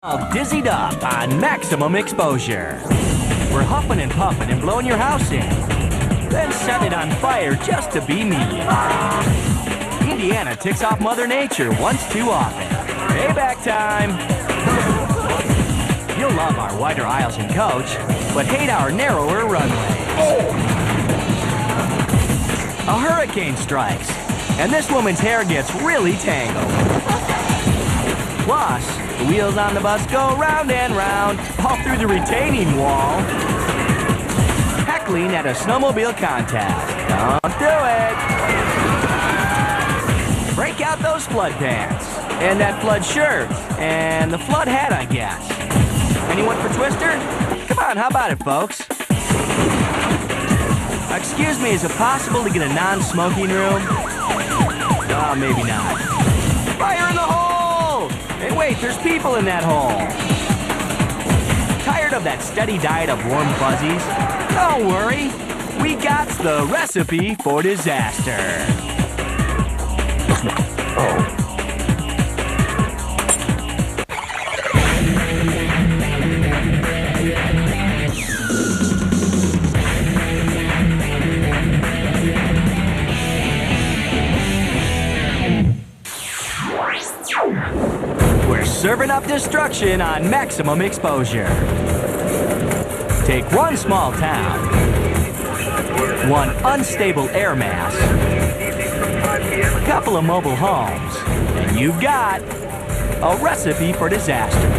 All dizzied up on maximum exposure. We're huffing and puffing and blowing your house in. Then set it on fire just to be me. Indiana ticks off Mother Nature once too often. Payback time. You'll love our wider aisles and coach, but hate our narrower runways. A hurricane strikes, and this woman's hair gets really tangled. Plus, the wheels on the bus go round and round, all through the retaining wall. Heckling at a snowmobile contest. Don't do it! Break out those flood pants, and that flood shirt, and the flood hat, I guess. Anyone for Twister? Come on, how about it, folks? Excuse me, is it possible to get a non-smoking room? Oh, maybe not. Fire in the hole! Hey, wait, there's people in that hole. Tired of that steady diet of warm fuzzies? Don't worry, we got the recipe for disaster. Oh. Serving up destruction on maximum exposure. Take one small town, one unstable air mass, a couple of mobile homes, and you've got a recipe for disaster.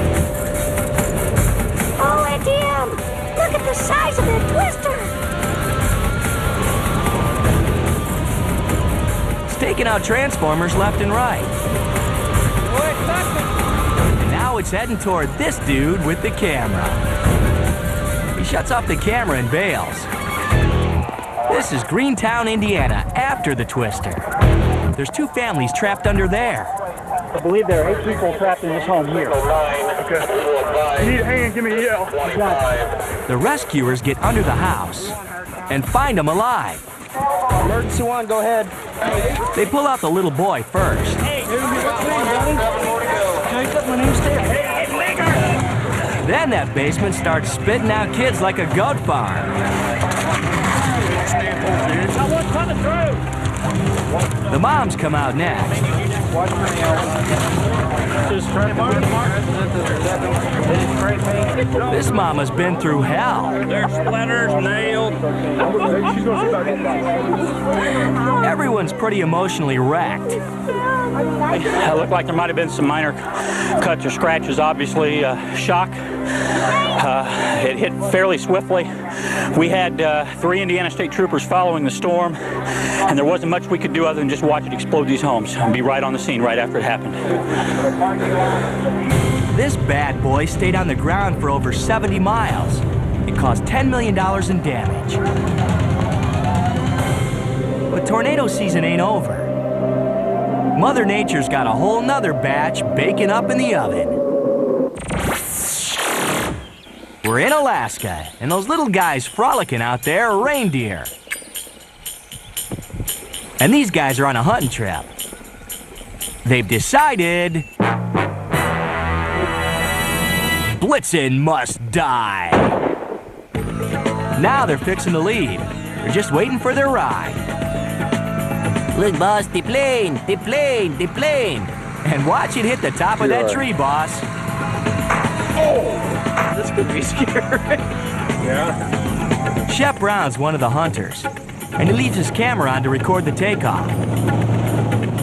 Oh, ATM! Look at the size of that twister! It's taking out transformers left and right. Now it's heading toward this dude with the camera. He shuts off the camera and bails. This is Greentown, Indiana, after the twister. There's 2 families trapped under there. I believe there are 8 people trapped in this home here. Okay. You need a hand, give me a yell. The rescuers get under the house and find him alive. Emergency 1, go ahead. They pull out the little boy first. Hey, my name's Dave. Then that basement starts spitting out kids like a goat farm. Someone's coming through. The moms come out next. This mama's been through hell. There's splinters, nails. Everyone's pretty emotionally wrecked. It looked like there might have been some minor cuts or scratches, obviously. Shock. It hit fairly swiftly. We had 3 Indiana State Troopers following the storm, and there wasn't much we could do other than just watch it explode these homes and be right on the scene right after it happened. This bad boy stayed on the ground for over 70 miles. It caused $10 million in damage. But tornado season ain't over. Mother Nature's got a whole nother batch baking up in the oven. We're in Alaska, and those little guys frolicking out there are reindeer. And these guys are on a hunting trip. They've decided Blitzen must die. Now they're fixing to leave. They're just waiting for their ride. Look, boss, the plane, the plane, the plane. And watch it hit the top of that tree, boss. Oh, this could be scary. Yeah. Shep Brown's one of the hunters, and he leaves his camera on to record the takeoff.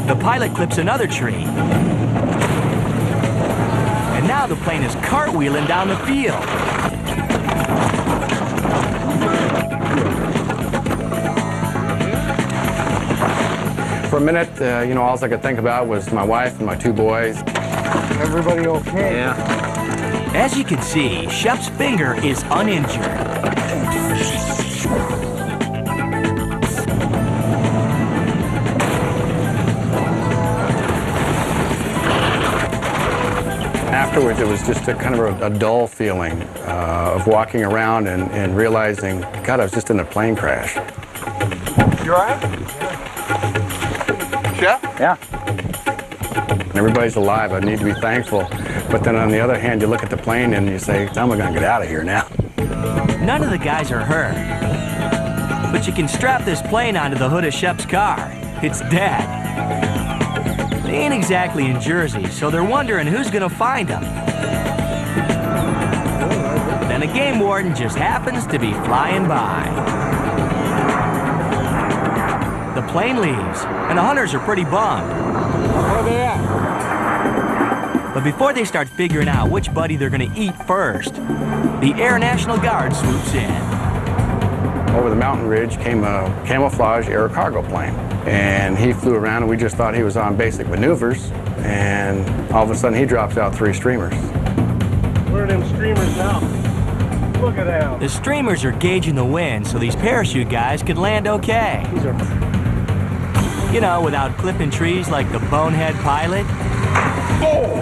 The pilot clips another tree. And now the plane is cartwheeling down the field. For a minute, all I could think about was my wife and my 2 boys. Everybody okay? Yeah. As you can see, Shep's finger is uninjured. Afterwards, it was just a kind of a dull feeling of walking around and realizing, God, I was just in a plane crash. You all right? Yeah? Yeah. Everybody's alive. I need to be thankful But then on the other hand, you look at the plane and you say, I'm going to get out of here now. None of the guys are hurt. But you can strap this plane onto the hood of Shep's car. It's dead. They ain't exactly in Jersey, so they're wondering who's gonna find them. Then a game warden just happens to be flying by. The plane leaves, and the hunters are pretty bummed. Where are they at? But before they start figuring out which buddy they're gonna eat first, the Air National Guard swoops in. Over the mountain ridge came a camouflage air cargo plane. And he flew around and we just thought he was on basic maneuvers. And all of a sudden he drops out 3 streamers. Where are them streamers now? Look at them. The streamers are gauging the wind so these parachute guys could land okay. These are... You know, without clipping trees like the bonehead pilot. Oh!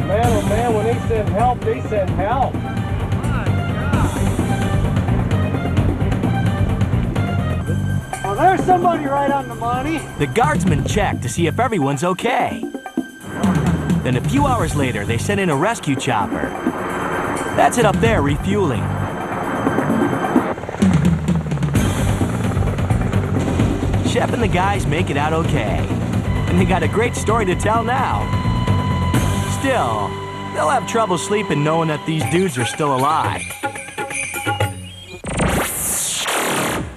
Man, oh man, when they send help, they send help. Well, there's somebody right on the money. The guardsmen check to see if everyone's okay. Then a few hours later, they send in a rescue chopper. That's it up there refueling. Shep and the guys make it out okay. And they got a great story to tell now. Still, they'll have trouble sleeping knowing that these dudes are still alive.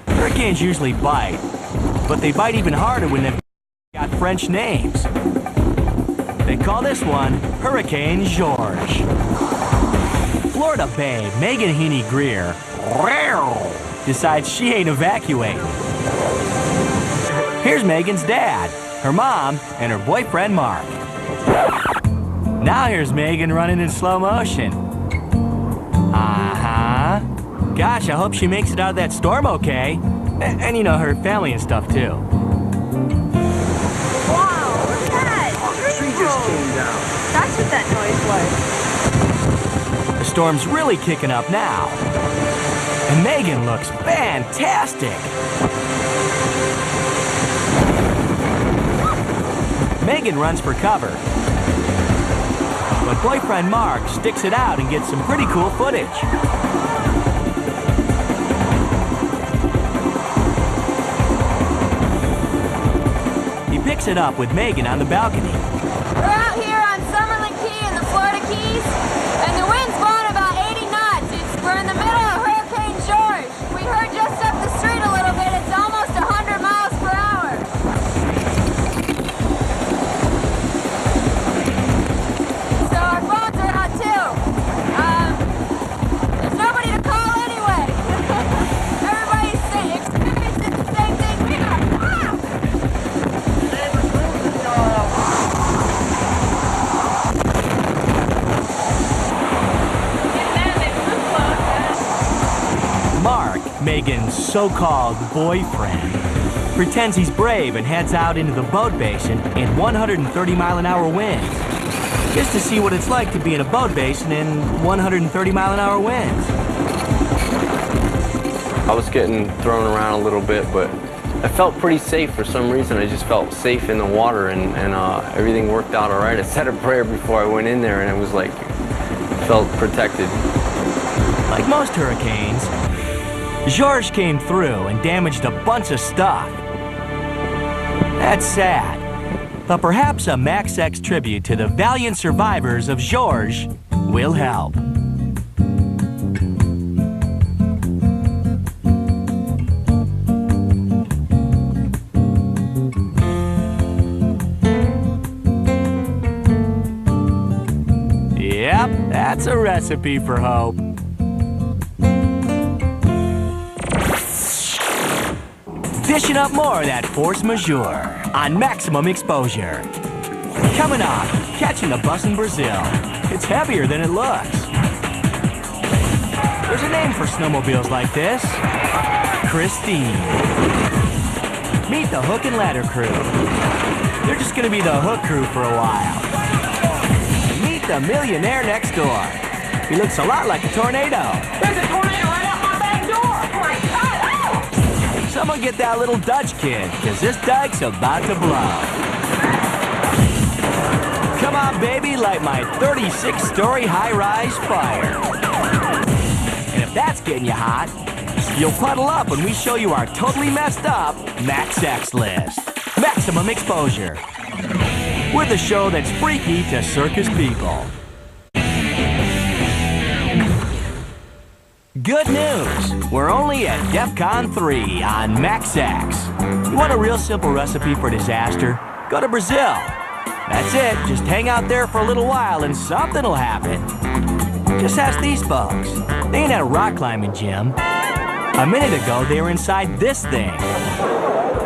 Hurricanes usually bite, but they bite even harder when they've got French names. They call this one Hurricane George. Florida babe Megan Heaney Greer decides she ain't evacuating. Here's Megan's dad, her mom, and her boyfriend Mark. Now here's Megan running in slow motion. Uh-huh. Gosh, I hope she makes it out of that storm okay. And you know, her family and stuff too. Wow, look at that. The tree just came down. That's what that noise was. The storm's really kicking up now. And Megan looks fantastic. Megan runs for cover. But boyfriend Mark sticks it out and gets some pretty cool footage. He picks it up with Megan on the balcony. We're out here on Summerlin Key in the Florida Keys, and the wind's blowing about 80 knots. We're in the middle of Hurricane George. We heard just up the street a little bit. It's almost 100 miles per hour. So our phones are out too. There's nobody to call anyway. Everybody's experiencing the same thing we are. Mark, Megan's so-called boyfriend, pretends he's brave and heads out into the boat basin in 130-mile-an-hour winds, just to see what it's like to be in a boat basin in 130-mile-an-hour winds. I was getting thrown around a little bit, but I felt pretty safe for some reason. I just felt safe in the water, and everything worked out all right. I said a prayer before I went in there, and it was like, felt protected. Like most hurricanes, George came through and damaged a bunch of stuff. That's sad, but perhaps a Max X tribute to the valiant survivors of George will help. Yep, that's a recipe for hope. Dishing up more of that force majeure on Maximum Exposure. Coming up, catching a bus in Brazil. It's heavier than it looks. There's a name for snowmobiles like this. Christine. Meet the hook and ladder crew. They're just gonna be the hook crew for a while. Meet the millionaire next door. He looks a lot like a tornado. There's a tornado right out my back door! Oh my God! Someone get that little Dutch kid, because this dike's about to blow. baby, light my 36-story high-rise fire. And if that's getting you hot, you'll puddle up when we show you our totally messed up Max X list. Maximum exposure. We're the show that's freaky to circus people. Good news! We're only at DEFCON 3 on Max X. You want a real simple recipe for disaster? Go to Brazil. That's it. Just hang out there for a little while and something will happen. Just ask these folks. They ain't at a rock climbing gym. A minute ago, they were inside this thing.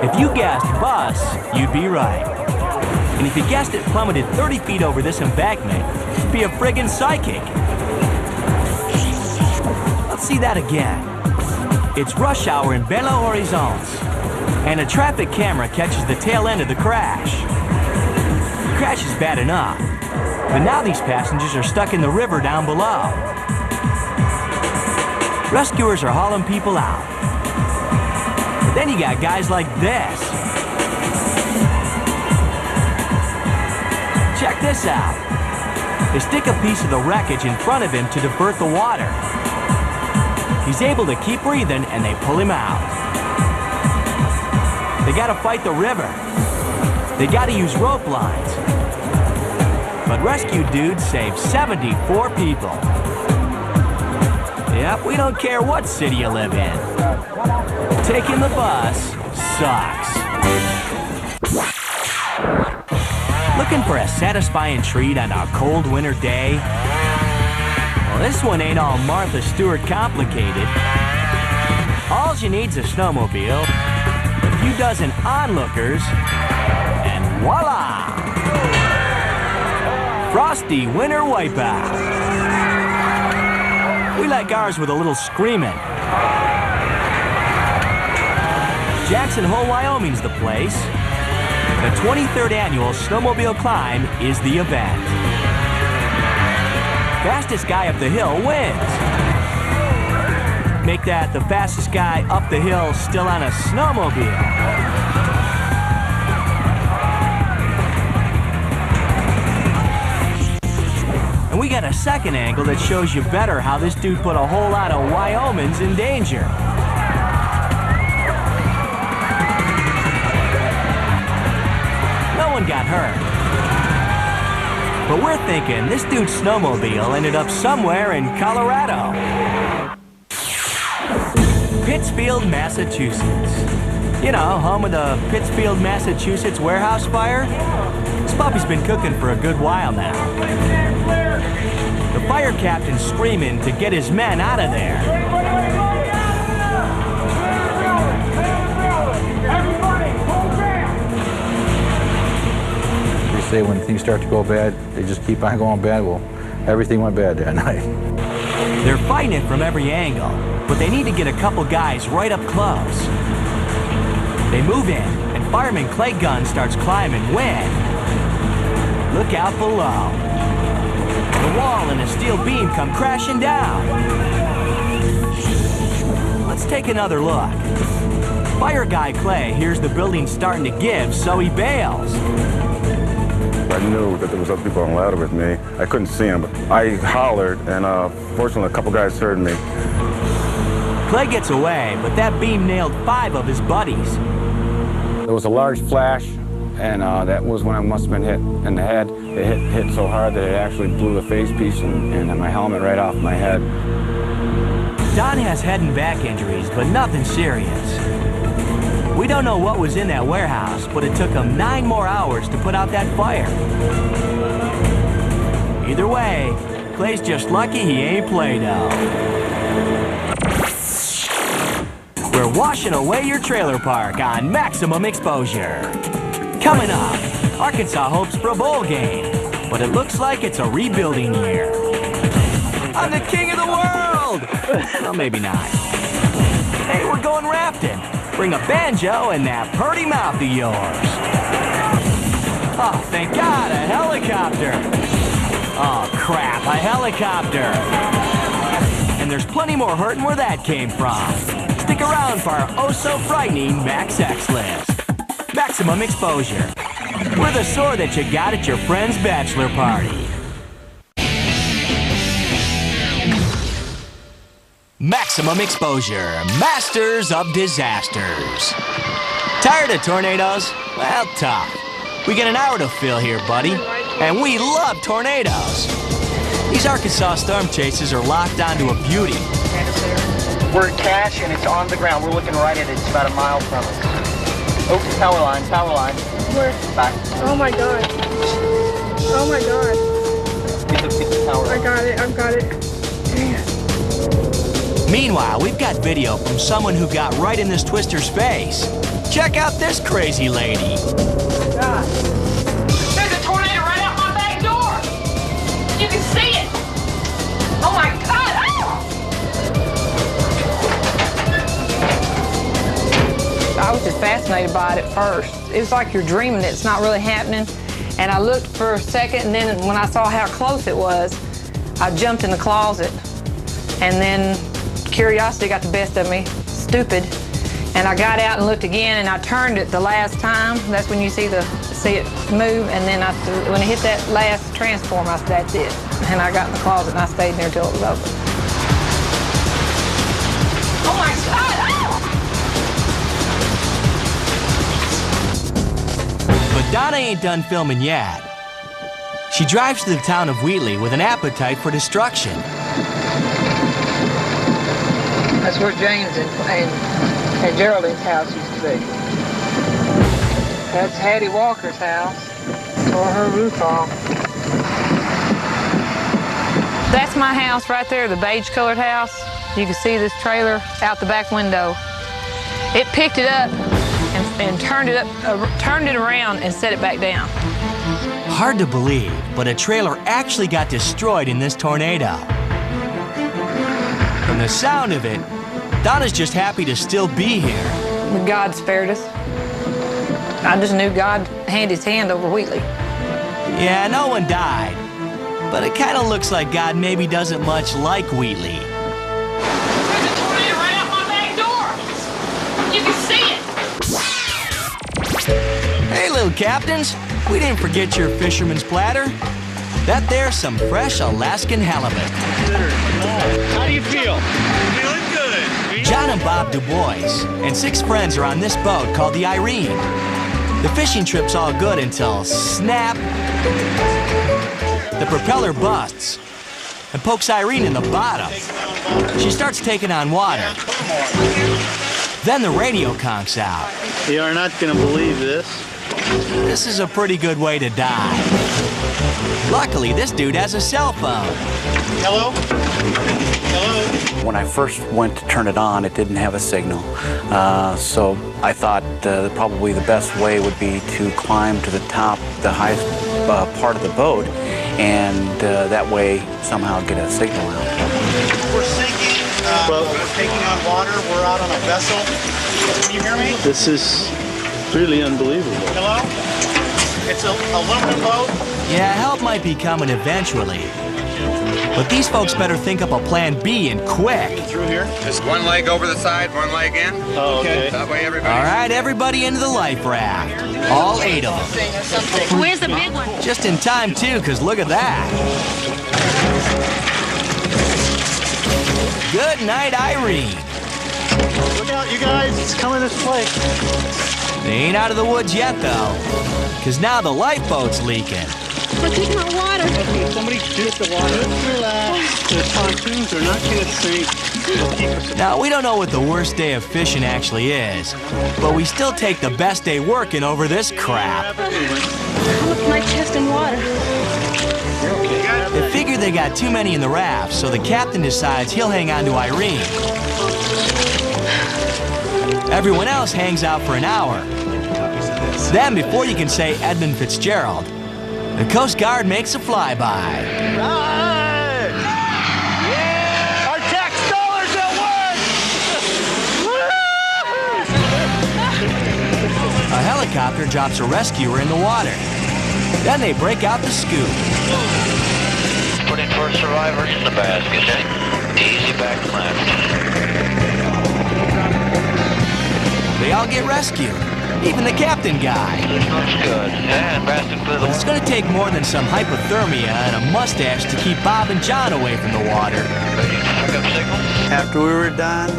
If you guessed bus, you'd be right. And if you guessed it plummeted 30 feet over this embankment, you'd be a friggin' psychic. Let's see that again. It's rush hour in Belo Horizonte, and a traffic camera catches the tail end of the crash. The crash is bad enough, but now these passengers are stuck in the river down below. Rescuers are hauling people out. But then you got guys like this. Check this out. They stick a piece of the wreckage in front of him to divert the water. He's able to keep breathing and they pull him out. They gotta fight the river. They gotta use rope lines. But rescue dudes saved 74 people. Yep, we don't care what city you live in. Taking the bus sucks. Looking for a satisfying treat on a cold winter day? Well, this one ain't all Martha Stewart complicated. All you need's a snowmobile, a few dozen onlookers, and voila! Frosty winter wipeout. We like ours with a little screaming. Jackson Hole, Wyoming's the place. The 23rd annual snowmobile climb is the event. Fastest guy up the hill wins. Make that the fastest guy up the hill still on a snowmobile. And we got a second angle that shows you better how this dude put a whole lot of Wyomings in danger. No one got hurt. But we're thinking this dude's snowmobile ended up somewhere in Colorado. Pittsfield, Massachusetts. You know, home of the Pittsfield, Massachusetts warehouse fire. This puppy's been cooking for a good while now. The fire captain's screaming to get his men out of there. They say when things start to go bad, they just keep on going bad. Well, everything went bad that night. They're fighting it from every angle, but they need to get a couple guys right up close. They move in, and fireman Clay Gunn starts climbing when... Look out below. The wall and a steel beam come crashing down. Let's take another look. Fire guy Clay hears the building starting to give, so he bails. I knew that there was other people on the ladder with me. I couldn't see them, but I hollered, and fortunately a couple guys heard me. Clay gets away, but that beam nailed 5 of his buddies. There was a large flash, and that was when I must have been hit in the head. It hit so hard that it actually blew the face piece and my helmet right off my head. Don has head and back injuries, but nothing serious. We don't know what was in that warehouse, but it took him 9 more hours to put out that fire. Either way, Clay's just lucky he ain't Play-Doh. We're washing away your trailer park on Maximum Exposure. Coming up, Arkansas hopes for a bowl game, but it looks like it's a rebuilding year. I'm the king of the world! Well, maybe not. Hey, we're going rafting. Bring a banjo and that purty mouth of yours. Oh, thank God, a helicopter. Oh, crap, a helicopter. And there's plenty more hurting where that came from. Stick around for our oh-so-frightening Max X list. Maximum Exposure. We're the sort that you got at your friend's bachelor party. Maximum exposure, masters of disasters. Tired of tornadoes? Well, tough. We get an hour to fill here, buddy, and we love tornadoes. These Arkansas storm chasers are locked onto a beauty. We're at Cache, and it's on the ground. We're looking right at it. It's about a mile from us. Oh, power line, power line. Where? Back. Oh my god. Oh my god. Get the power line. I got it, I've got it. Damn. Meanwhile, we've got video from someone who got right in this twister's face. Check out this crazy lady. God. There's a tornado right out my back door. You can see it. Oh my God. I was just fascinated by it at first. It was like you're dreaming it's not really happening. And I looked for a second, and then when I saw how close it was, I jumped in the closet. And then curiosity got the best of me, stupid. And I got out and looked again, and I turned it the last time. That's when you see it move. And then when it hit that last transform, I said, that's it. And I got in the closet, and I stayed in there till it was over. Oh my God. But Donna ain't done filming yet. She drives to the town of Wheatley with an appetite for destruction. That's where James and Geraldine's house used to be. That's Hattie Walker's house. Tore her roof off. That's my house right there, the beige-colored house. You can see this trailer out the back window. It picked it up and turned it around and set it back down. Hard to believe, but a trailer actually got destroyed in this tornado. From the sound of it, Donna's just happy to still be here. God spared us. I just knew God had his hand over Wheatley. Yeah, no one died. But it kind of looks like God maybe doesn't much like Wheatley. There's a tornado right out my back door. You can see it. Hey, little captains, we didn't forget your fisherman's platter. That there's some fresh Alaskan halibut. How do you feel? Feeling good. John and Bob Du Bois and 6 friends are on this boat called the Irene. The fishing trip's all good until snap. The propeller busts and pokes Irene in the bottom. She starts taking on water. Then the radio conks out. You are not going to believe this. This is a pretty good way to die. Luckily, this dude has a cell phone. Hello? Hello? When I first went to turn it on, it didn't have a signal. So I thought probably the best way would be to climb to the top, the highest part of the boat, and that way somehow get a signal out. We're sinking, we're taking on water, we're out on a vessel. Can you hear me? This is really unbelievable. Hello? It's a aluminum boat. Yeah, help might be coming eventually. But these folks better think up a plan B and quick. Through here? Just one leg over the side, one leg in. Oh, okay. That way everybody... All right, everybody into the life raft. All 8 of them. Where's the big one? Just in time, too, because look at that. Good night, Irene. Look out, you guys. It's coming this way. They ain't out of the woods yet, though, because now the lifeboat's leaking. We're taking out water. Okay, somebody get the water. Relax. The pontoons are not going to sink. Now, we don't know what the worst day of fishing actually is, but we still take the best day working over this crap. My chest in water. They figure they got too many in the raft, so the captain decides he'll hang on to Irene. Everyone else hangs out for an hour. Then, before you can say Edmund Fitzgerald, the Coast Guard makes a flyby. Right. Yeah! Our tax dollars at work! A helicopter drops a rescuer in the water. Then they break out the scoop. Put in for a survivor in the basket. Easy back left. They all get rescued. Even the captain guy. Looks good. And fast and clear the But it's gonna take more than some hypothermia and a mustache to keep Bob and John away from the water. backup signal. After we were done,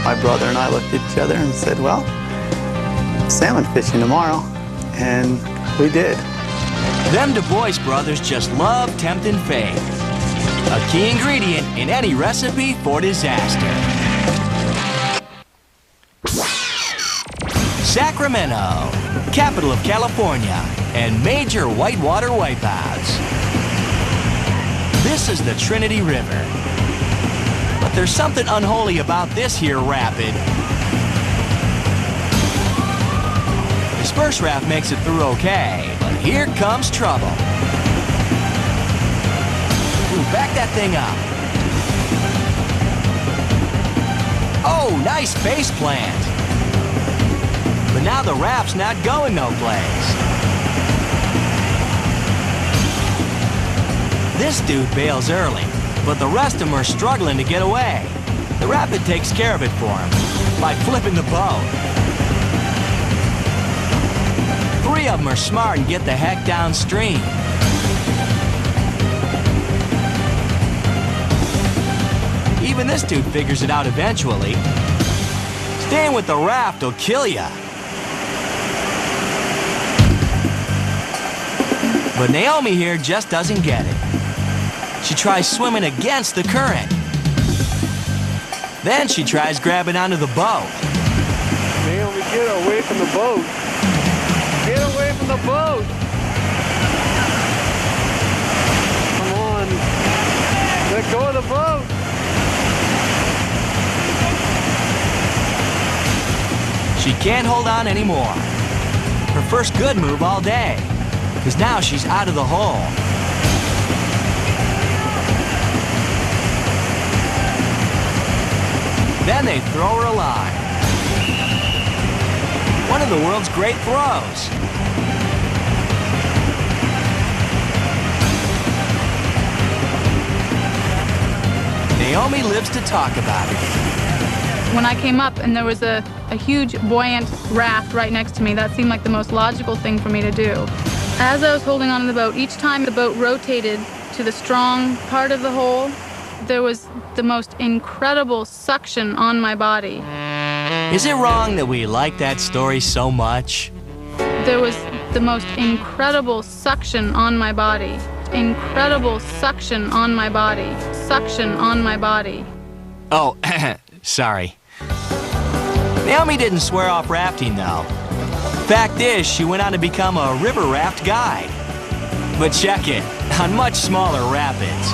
my brother and I looked at each other and said, well, salmon fishing tomorrow. And we did. Them Du Bois brothers just love tempting fate. A key ingredient in any recipe for disaster. Sacramento, capital of California, and major whitewater wipeouts. This is the Trinity River. But there's something unholy about this here rapid. His first raft makes it through okay, but here comes trouble. Ooh, back that thing up. Oh, nice face plant. But now the raft's not going no place. This dude bails early, but the rest of them are struggling to get away. The rapid takes care of it for him by flipping the boat. 3 of them are smart and get the heck downstream. Even this dude figures it out eventually. Staying with the raft will kill ya. But Naomi here just doesn't get it. She tries swimming against the current. Then she tries grabbing onto the boat. Naomi, get away from the boat. Get away from the boat. Come on. Let go of the boat. She can't hold on anymore. Her first good move all day. Because now she's out of the hole. Then they throw her a line. One of the world's great throws. Naomi lives to talk about it. When I came up and there was a huge buoyant raft right next to me, that seemed like the most logical thing for me to do. As I was holding on to the boat, each time the boat rotated to the strong part of the hole, there was the most incredible suction on my body. Is it wrong that we like that story so much? There was the most incredible suction on my body. Incredible suction on my body. Suction on my body. Oh, sorry. Naomi didn't swear off rafting, though. Fact is, she went on to become a river raft guide. But check it, on much smaller rapids.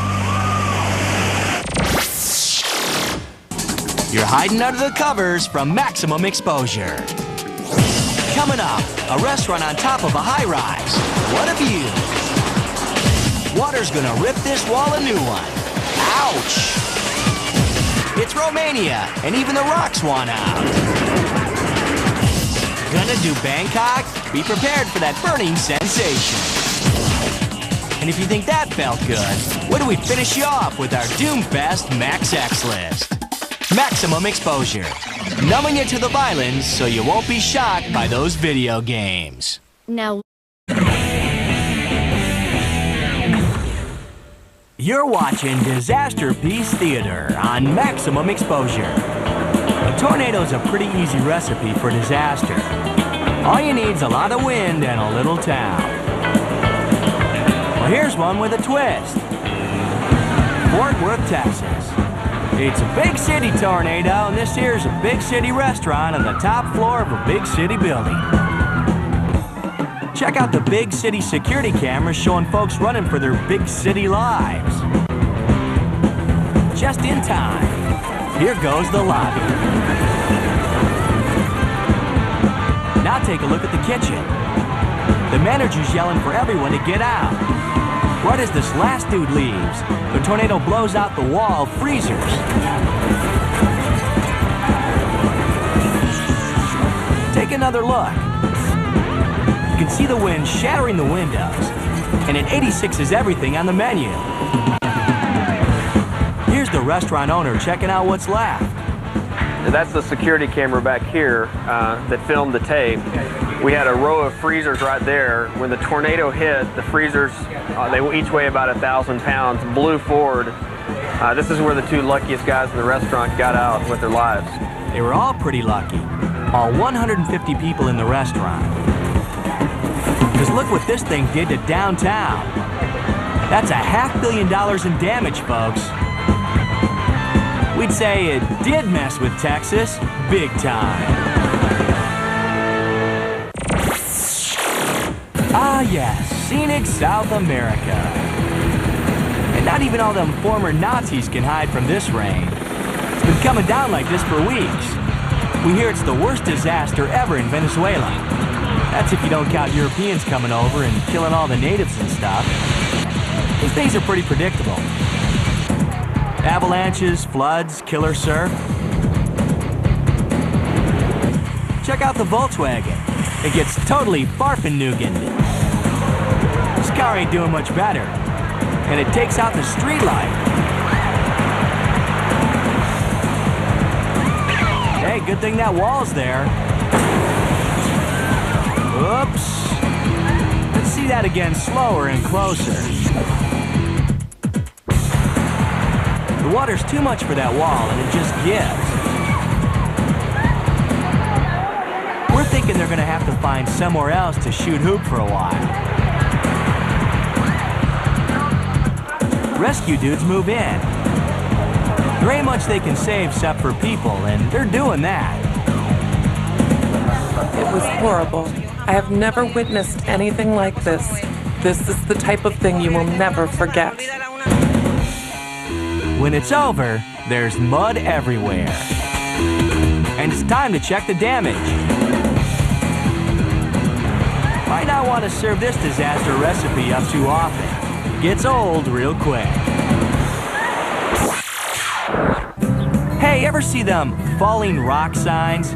You're hiding under the covers from maximum exposure. Coming up, a restaurant on top of a high-rise. What a view. Water's gonna rip this wall a new one. Ouch! It's Romania, and even the rocks want out. Gonna do Bangkok? Be prepared for that burning sensation. And if you think that felt good, what do we finish you off with our Doomfest Max X list? Maximum exposure. Numbing you to the violence so you won't be shocked by those video games. Now. You're watching Disaster Piece Theater on Maximum Exposure. A tornado's a pretty easy recipe for disaster. All you need's a lot of wind and a little town. Well, here's one with a twist. Fort Worth, Texas. It's a big city tornado, and this here's a big city restaurant on the top floor of a big city building. Check out the big city security cameras showing folks running for their big city lives. Just in time. Here goes the lobby. Now take a look at the kitchen. The manager's yelling for everyone to get out. Right as this last dude leaves, the tornado blows out the wall of freezers. Take another look. You can see the wind shattering the windows, and an 86 is everything on the menu. Here's the restaurant owner checking out what's left. that's the security camera back here that filmed the tape. We had a row of freezers right there. When the tornado hit, the freezers, they each weigh about 1,000 pounds, blew forward. This is where the two luckiest guys in the restaurant got out with their lives. They were all pretty lucky. All 150 people in the restaurant. Because look what this thing did to downtown. That's $500 million in damage, folks. We'd say it did mess with Texas big time. Ah yes, scenic South America. And not even all them former Nazis can hide from this rain. It's been coming down like this for weeks. We hear it's the worst disaster ever in Venezuela. That's if you don't count Europeans coming over and killing all the natives and stuff. These things are pretty predictable. Avalanches, floods, killer surf. Check out the Volkswagen. It gets totally barfenugend. This car ain't doing much better. And it takes out the streetlight. Hey, good thing that wall's there. Oops. Let's see that again, slower and closer. The water's too much for that wall, and it just gives. We're thinking they're gonna have to find somewhere else to shoot hoop for a while. Rescue dudes move in. There ain't much they can save except for people, and they're doing that. It was horrible. I have never witnessed anything like this. This is the type of thing you will never forget. When it's over, there's mud everywhere. And it's time to check the damage. Might not want to serve this disaster recipe up too often. Gets old real quick. Hey, ever see them falling rock signs?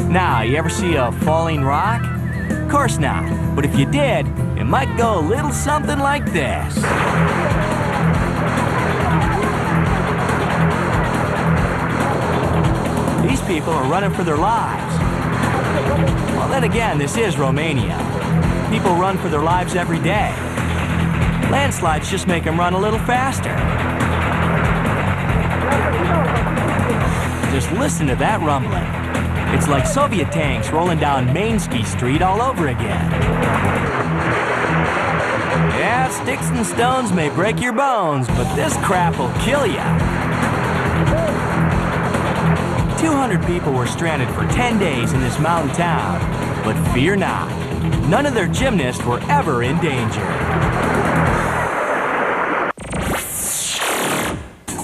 Nah, you ever see a falling rock? Of course not. But if you did, it might go a little something like this. These people are running for their lives. Well, then again, this is Romania. People run for their lives every day. Landslides just make them run a little faster. Just listen to that rumbling. It's like Soviet tanks rolling down Mainsky Street all over again. Yeah, sticks and stones may break your bones, but this crap will kill ya. 200 people were stranded for 10 days in this mountain town, but fear not, none of their gymnasts were ever in danger.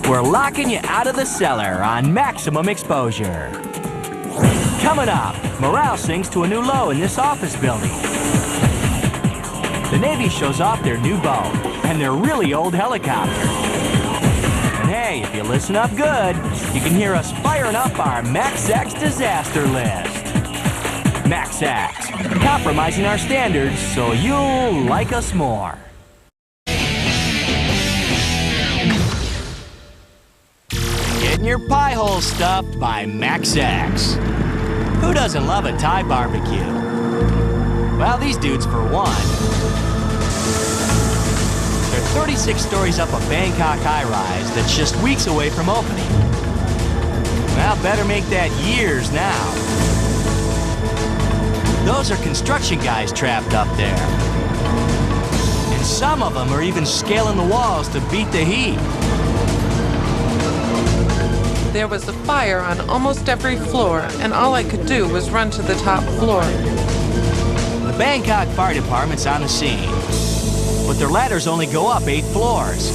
We're locking you out of the cellar on maximum exposure. Coming up, morale sinks to a new low in this office building. The Navy shows off their new boat and their really old helicopter. And hey, if you listen up good, you can hear us firing up our Max X disaster list. Max X, compromising our standards so you'll like us more. Getting your pie hole stuffed by Max X. Who doesn't love a Thai barbecue? Well, these dudes for one. They're 36 stories up a Bangkok high-rise that's just weeks away from opening. Well, better make that years now. Those are construction guys trapped up there. And some of them are even scaling the walls to beat the heat. There was a fire on almost every floor, and all I could do was run to the top floor. The Bangkok Fire Department's on the scene, but their ladders only go up 8 floors.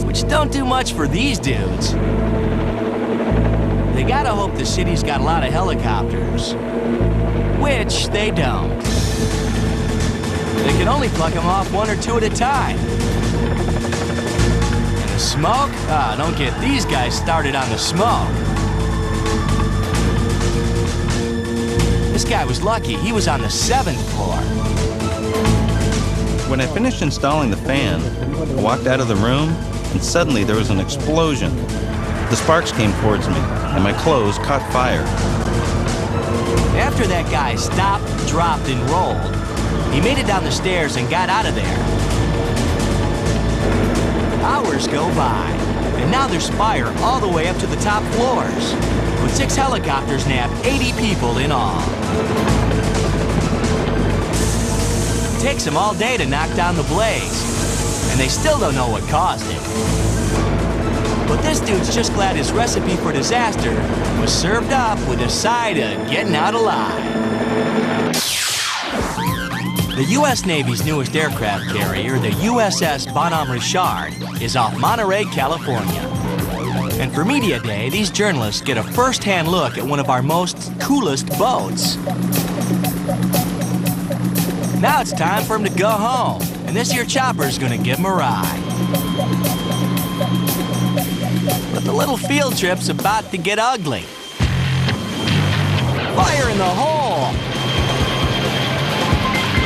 Which don't do much for these dudes. They gotta hope the city's got a lot of helicopters, which they don't. They can only pluck them off 1 or 2 at a time. Smoke? Ah, don't get these guys started on the smoke. This guy was lucky. He was on the 7th floor. When I finished installing the fan, I walked out of the room, and suddenly there was an explosion. The sparks came towards me, and my clothes caught fire. After that guy stopped, dropped, and rolled, he made it down the stairs and got out of there. Hours go by, and now there's fire all the way up to the top floors, with 6 helicopters nab 80 people in all. It takes them all day to knock down the blaze, and they still don't know what caused it. But this dude's just glad his recipe for disaster was served up with a side of getting out alive. The U.S. Navy's newest aircraft carrier, the USS Bonhomme Richard, is off Monterey, California. And for Media Day, these journalists get a first-hand look at one of our most coolest boats. Now it's time for him to go home, and this here chopper's gonna give him a ride. But the little field trip's about to get ugly. Fire in the hole!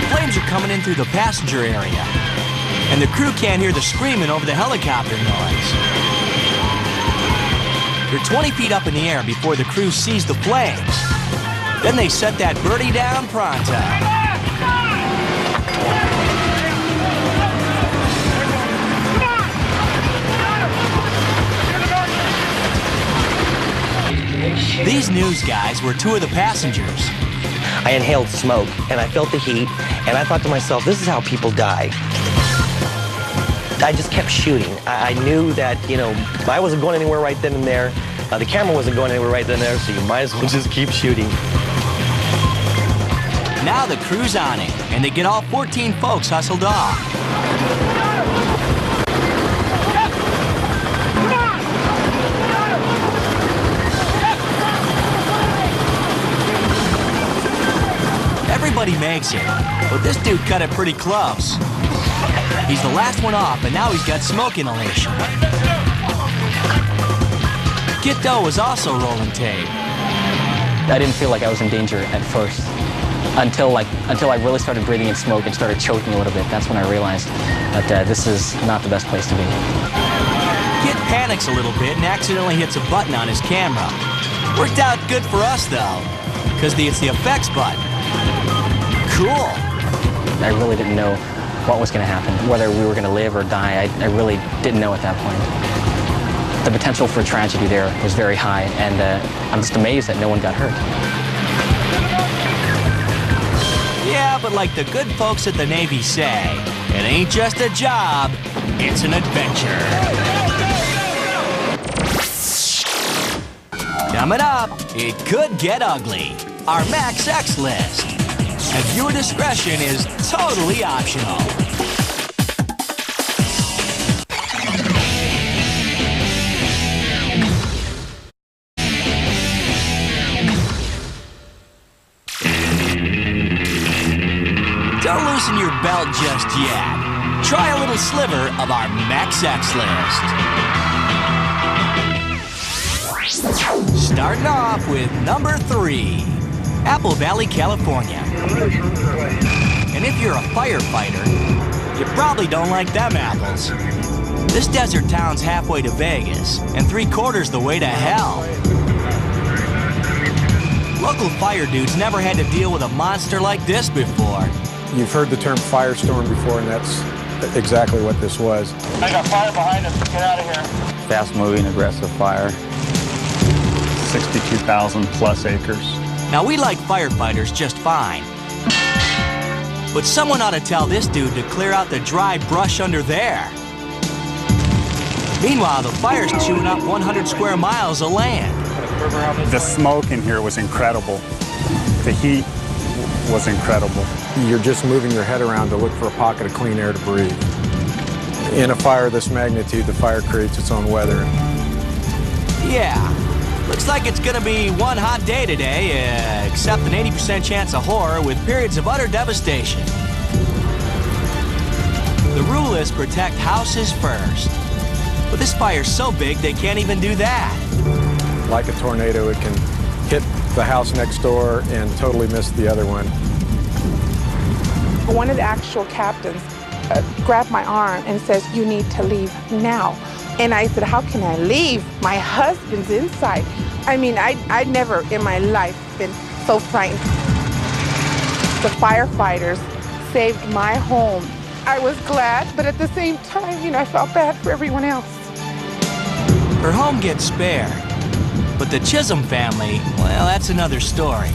The flames are coming in through the passenger area, and the crew can't hear the screaming over the helicopter noise. They're 20 feet up in the air before the crew sees the flames. Then they set that birdie down pronto. These news guys were 2 of the passengers. I inhaled smoke, and I felt the heat, and I thought to myself, this is how people die. I just kept shooting. I knew that, you know, I wasn't going anywhere right then and there. The camera wasn't going anywhere right then and there, so you might as well just keep shooting. Now the crew's on it, and they get all 14 folks hustled off. Everybody makes it, but this dude cut it pretty close. He's the last one off, and now he's got smoke inhalation. Gitto was also rolling tape. I didn't feel like I was in danger at first, until I really started breathing in smoke and started choking a little bit. That's when I realized that this is not the best place to be. Git panics a little bit and accidentally hits a button on his camera. Worked out good for us, though, because it's the effects button. Cool. I really didn't know what was going to happen, whether we were going to live or die. I really didn't know at that point. The potential for tragedy there was very high, and I'm just amazed that no one got hurt. Yeah, but like the good folks at the Navy say, it ain't just a job, it's an adventure. Coming up, it could get ugly. Our Max X list. And viewer discretion is totally optional. Don't loosen your belt just yet. Try a little sliver of our Max X list. Starting off with number 3. Apple Valley, California. And if you're a firefighter, you probably don't like them apples. This desert town's halfway to Vegas and 3/4 the way to hell. Local fire dudes never had to deal with a monster like this before. You've heard the term firestorm before, and that's exactly what this was. I got fire behind us. Get out of here. Fast-moving, aggressive fire. 62,000 plus acres. Now, we like firefighters just fine. But someone ought to tell this dude to clear out the dry brush under there. Meanwhile, the fire's chewing up 100 square miles of land. The smoke in here was incredible. The heat was incredible. You're just moving your head around to look for a pocket of clean air to breathe. In a fire this magnitude, the fire creates its own weather. Yeah. Looks like it's gonna be one hot day today, except an 80% chance of horror with periods of utter devastation. The rule is protect houses first. But this fire's so big they can't even do that. Like a tornado, it can hit the house next door and totally miss the other one. One of the actual captains grabbed my arm and says, "You need to leave now." And I said, how can I leave? My husband's inside. I mean, I'd never in my life been so frightened. The firefighters saved my home. I was glad, but at the same time, you know, I felt bad for everyone else. Her home gets spared, but the Chisholm family, well, that's another story.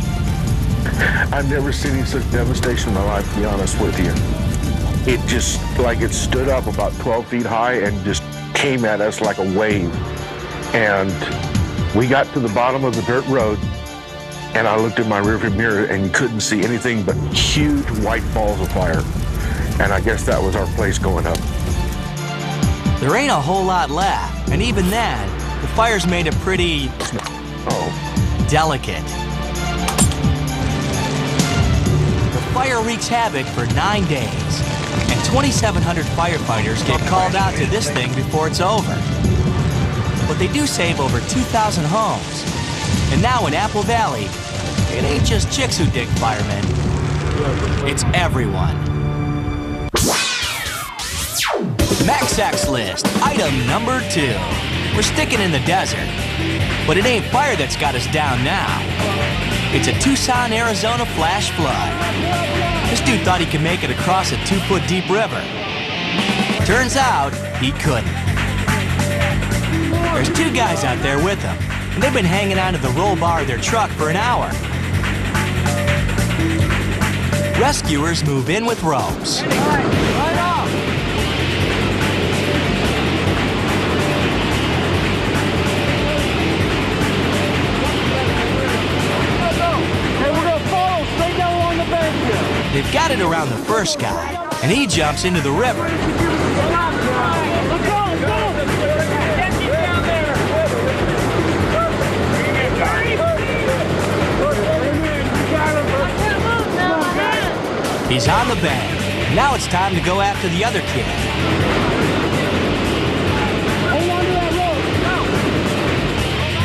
I've never seen such devastation in my life, to be honest with you. It just, like it stood up about 12 feet high and just came at us like a wave. And we got to the bottom of the dirt road, and I looked in my rearview mirror and you couldn't see anything but huge white balls of fire. And I guess that was our place going up. There ain't a whole lot left, and even then, the fire's made it pretty delicate. The fire wreaks havoc for 9 days, and 2,700 firefighters get called out to this thing before it's over. But they do save over 2,000 homes. And now in Apple Valley, it ain't just chicks who dig firemen, it's everyone. Max X list, item number 2. We're sticking in the desert, but it ain't fire that's got us down now. It's a Tucson, Arizona flash flood. This dude thought he could make it across a 2-foot deep river. Turns out, he couldn't. There's 2 guys out there with him, and they've been hanging onto the roll bar of their truck for an hour. Rescuers move in with ropes. They've got it around the first guy, and he jumps into the river. He's on the bank. Now it's time to go after the other kid.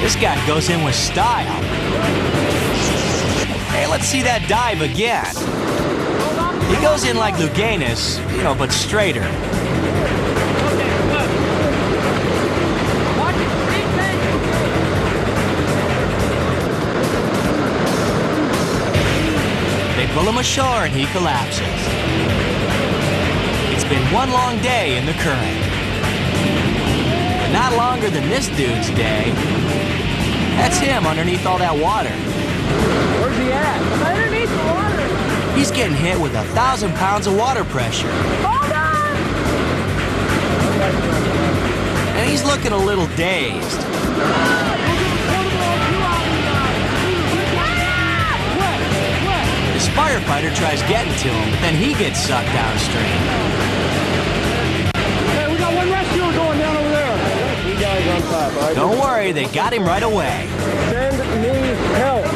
This guy goes in with style. Hey, let's see that dive again. He goes in like Luganis, you know, but straighter. They pull him ashore and he collapses. It's been one long day in the current. But not longer than this dude's day. That's him underneath all that water. Where's he at? Underneath the water. He's getting hit with 1,000 pounds of water pressure. Hold on! And he's looking a little dazed. This firefighter tries getting to him, but then he gets sucked downstream. Hey, we got one rescuer going down over there. You guys on top, all right? Don't worry, they got him right away. Send me help.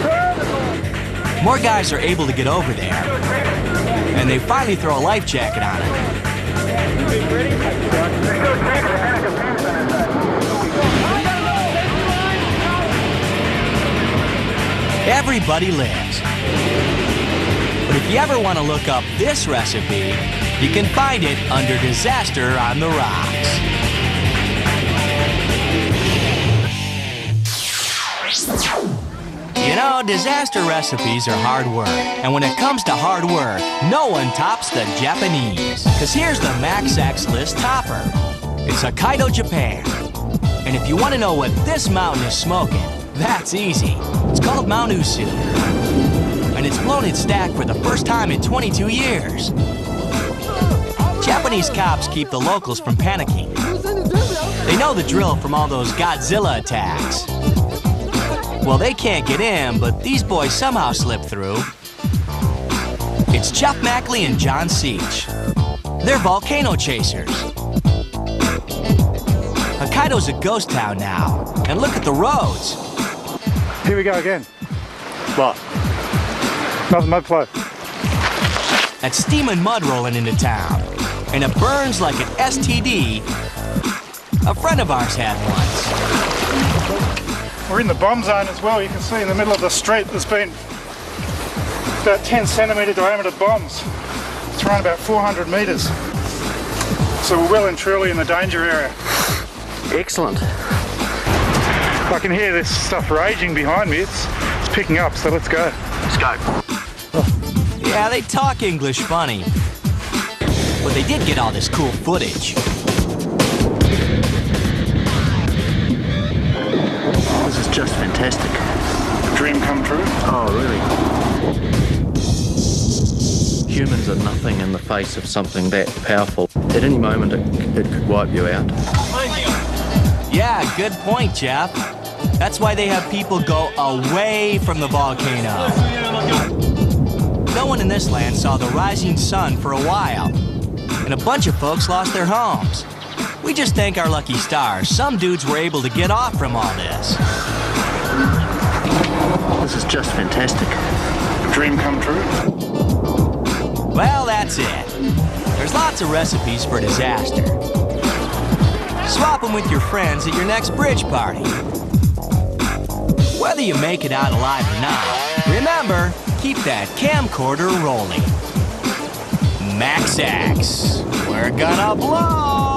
More guys are able to get over there, and they finally throw a life jacket on him. Everybody lives. But if you ever want to look up this recipe, you can find it under Disaster on the Rocks. You know, disaster recipes are hard work. And when it comes to hard work, no one tops the Japanese. Because here's the Max X list topper. It's Hokkaido, Japan. And if you want to know what this mountain is smoking, that's easy. It's called Mount Usu. And it's blown its stack for the first time in 22 years. Japanese cops keep the locals from panicking. They know the drill from all those Godzilla attacks. Well, they can't get in, but these boys somehow slip through. It's Chuck Mackley and John Seach. They're volcano chasers. Hokkaido's a ghost town now, and look at the roads. Here we go again. What? Another mud flow. That's steam and mud rolling into town, and it burns like an STD. A friend of ours had once. We're in the bomb zone as well. You can see in the middle of the street there's been about 10 centimetre diameter bombs. It's around about 400 metres. So we're well and truly in the danger area. Excellent. I can hear this stuff raging behind me. It's picking up, so let's go. Let's go. Yeah, they talk English funny. But they did get all this cool footage. This is just fantastic. Dream come true? Oh, really? Humans are nothing in the face of something that powerful. At any moment, it could wipe you out. Yeah, good point, Jeff. That's why they have people go away from the volcano. No one in this land saw the rising sun for a while, and a bunch of folks lost their homes. We just thank our lucky stars. Some dudes were able to get off from all this. This is just fantastic. Dream come true? Well, that's it. There's lots of recipes for disaster. Swap them with your friends at your next bridge party. Whether you make it out alive or not, remember, keep that camcorder rolling. Max X, we're gonna blow!